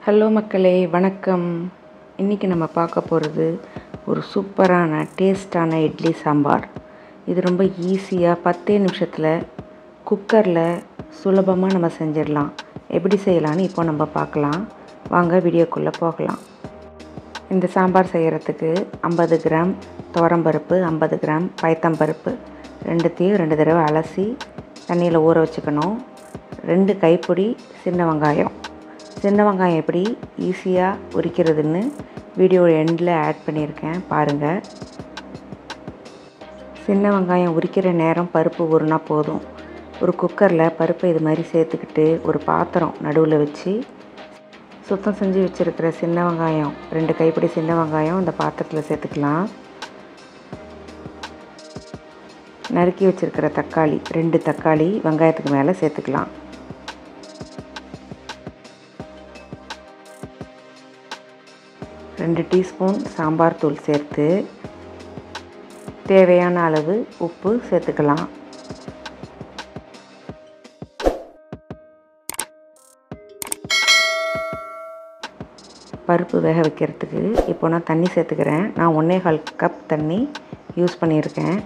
Hello மக்களே, வணக்கம். இன்றைக்கி நம்ம பார்க்க போகிறது ஒரு சூப்பரான டேஸ்டான இட்லி சாம்பார். இது ரொம்ப ஈஸியாக 10 நிமிஷத்தில் குக்கரில் சுலபமாக நம்ம செஞ்சிடலாம். எப்படி செய்யலான்னு இப்போ நம்ம பார்க்கலாம். வாங்க வீடியோக்குள்ளே போகலாம். இந்த சாம்பார் செய்கிறதுக்கு 50 கிராம் துவரம்பருப்பு, 50 கிராம் பயத்தம்பருப்பு ரெண்டுத்தையும் 2 தடவை அலசி தண்ணியில் ஊற வச்சுக்கணும். 2 கைப்பிடி சின்ன வெங்காயம் எப்படி ஈஸியாக உரிக்கிறதுன்னு வீடியோ எண்டில் ஆட் பண்ணியிருக்கேன், பாருங்கள். சின்ன வெங்காயம் உரிக்கிற நேரம் பருப்பு ஊறினா போதும். ஒரு குக்கரில் பருப்பை இது மாதிரி சேர்த்துக்கிட்டு ஒரு பாத்திரம் நடுவில் வச்சு சுத்தம் செஞ்சு வச்சுருக்கிற சின்ன வெங்காயம் 2 கைப்பிடி சின்ன வெங்காயம் இந்த பாத்திரத்தில் சேர்த்துக்கலாம். நறுக்கி வச்சுருக்கிற தக்காளி 2 தக்காளி வெங்காயத்துக்கு மேலே சேர்த்துக்கலாம். 2 டீஸ்பூன் சாம்பார் தூள் சேர்த்து தேவையான அளவு உப்பு சேர்த்துக்கலாம். பருப்பு வேக வைக்கிறதுக்கு இப்போ நான் தண்ணி சேர்த்துக்கிறேன். நான் 1.25 கப் தண்ணி யூஸ் பண்ணியிருக்கேன்.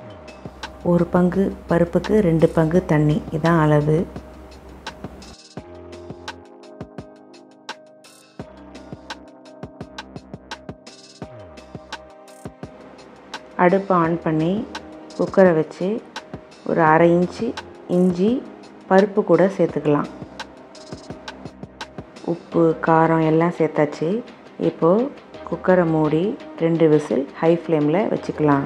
1 பங்கு பருப்புக்கு 2 பங்கு தண்ணி, இதான் அளவு. அடுப்பை ஆன் பண்ணி குக்கரை வச்சு ஒரு 1/2 இன்ச்சு இஞ்சி பருப்பு கூட சேர்த்துக்கலாம். உப்பு காரம் எல்லாம் சேர்த்தாச்சு. இப்போது குக்கரை மூடி 2 விசில் ஹை ஃப்ளேமில் வச்சுக்கலாம்.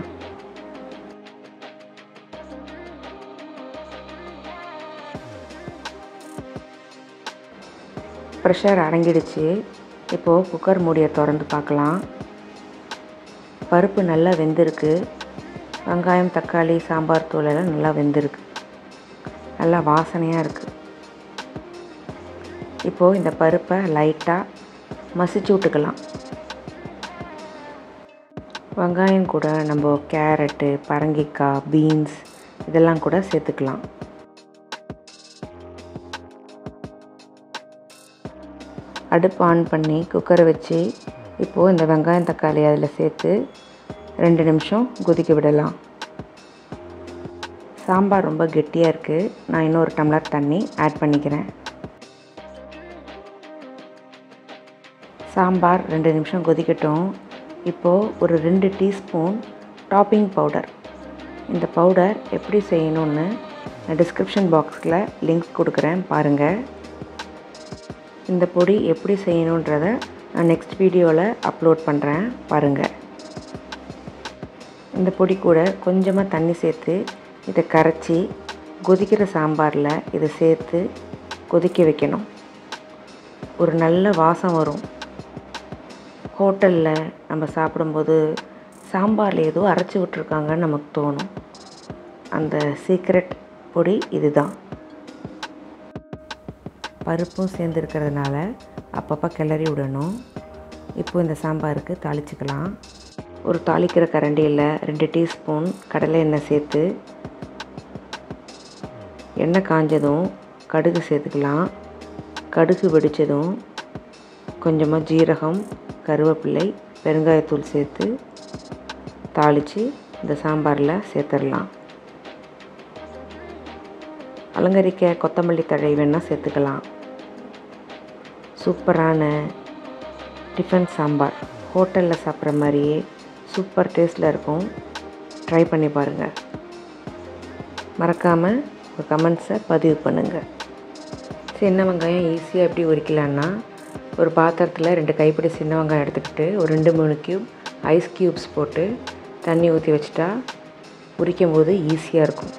ப்ரெஷர் அடங்கிடுச்சு. இப்போது குக்கர் மூடியை திறந்து பார்க்கலாம். பருப்பு நல்லா வெந்திருக்கு. வெங்காயம், தக்காளி, சாம்பார் தூள் எல்லாம் நல்லா வெந்திருக்கு. நல்லா வாசனையாக இருக்குது. இப்போது இந்த பருப்பை லைட்டாக மசிச்சு விட்டுக்கலாம். வெங்காயம் கூட நம்ம கேரட்டு, பரங்கிக்காய், பீன்ஸ் இதெல்லாம் கூட சேர்த்துக்கலாம். அடுப்பு ஆன் பண்ணி குக்கரை வச்சு இப்போது இந்த வெங்காயம் தக்காளி அதில் சேர்த்து 2 நிமிஷம் கொதிக்க விடலாம். சாம்பார் ரொம்ப கெட்டியாக இருக்குது. நான் இன்னொரு டம்ளர் தண்ணி ஆட் பண்ணிக்கிறேன். சாம்பார் 2 நிமிஷம் கொதிக்கட்டும். இப்போது ஒரு 2 டீஸ்பூன் டாப்பிங் பவுடர். இந்த பவுடர் எப்படி செய்யணும்னு நான் டிஸ்கிரிப்ஷன் பாக்ஸில் லிங்க்ஸ் கொடுக்குறேன், பாருங்கள். இந்த பொடி எப்படி செய்யணுன்றதை நான் நெக்ஸ்ட் வீடியோவில் அப்லோட் பண்ணுறேன், பாருங்கள். இந்த பொடி கூட கொஞ்சமாக தண்ணி சேர்த்து இதை கரைச்சி கொதிக்கிற சாம்பாரில் இதை சேர்த்து கொதிக்க வைக்கணும். ஒரு நல்ல வாசம் வரும். ஹோட்டலில் நம்ம சாப்பிடும்போது சாம்பாரில் ஏதோ அரைச்சி விட்ருக்காங்கன்னு நமக்கு தோணும். அந்த சீக்ரெட் பொடி இதுதான். பருப்பும் சேர்ந்துருக்கிறதுனால அப்பப்போ கிளறி விடணும். இப்போ இந்த சாம்பாருக்கு தாளிச்சிக்கலாம். ஒரு தாளிக்கிற கரண்டியில் 2 டீஸ்பூன் கடலை எண்ணெய் சேர்த்து எண்ணெய் காஞ்சதும் கடுகு சேர்த்துக்கலாம். கடுகு வெடித்ததும் கொஞ்சமாக ஜீரகம், கருவேப்பிலை, பெருங்காயத்தூள் சேர்த்து தாளித்து இந்த சாம்பாரில் சேர்த்துடலாம். அலங்கரிக்க கொத்தமல்லி தழை வேணால் சேர்த்துக்கலாம். சூப்பரான டிஃபன் சாம்பார் ஹோட்டலில் சாப்பிட்ற மாதிரியே சூப்பர் டேஸ்ட்டில் இருக்கும். ட்ரை பண்ணி பாருங்கள். மறக்காமல் உங்கள் கமெண்ட்ஸை பதிவு பண்ணுங்கள். சின்ன வெங்காயம் ஈஸியாக எப்படி உரிக்கலான்னா, ஒரு பாத்திரத்தில் 2 கைப்பிடி சின்ன வெங்காயம் எடுத்துக்கிட்டு ஒரு 2-3 க்யூப் ஐஸ் க்யூப்ஸ் போட்டு தண்ணி ஊற்றி வச்சுட்டா உரிக்கும் போது ஈஸியாக இருக்கும்.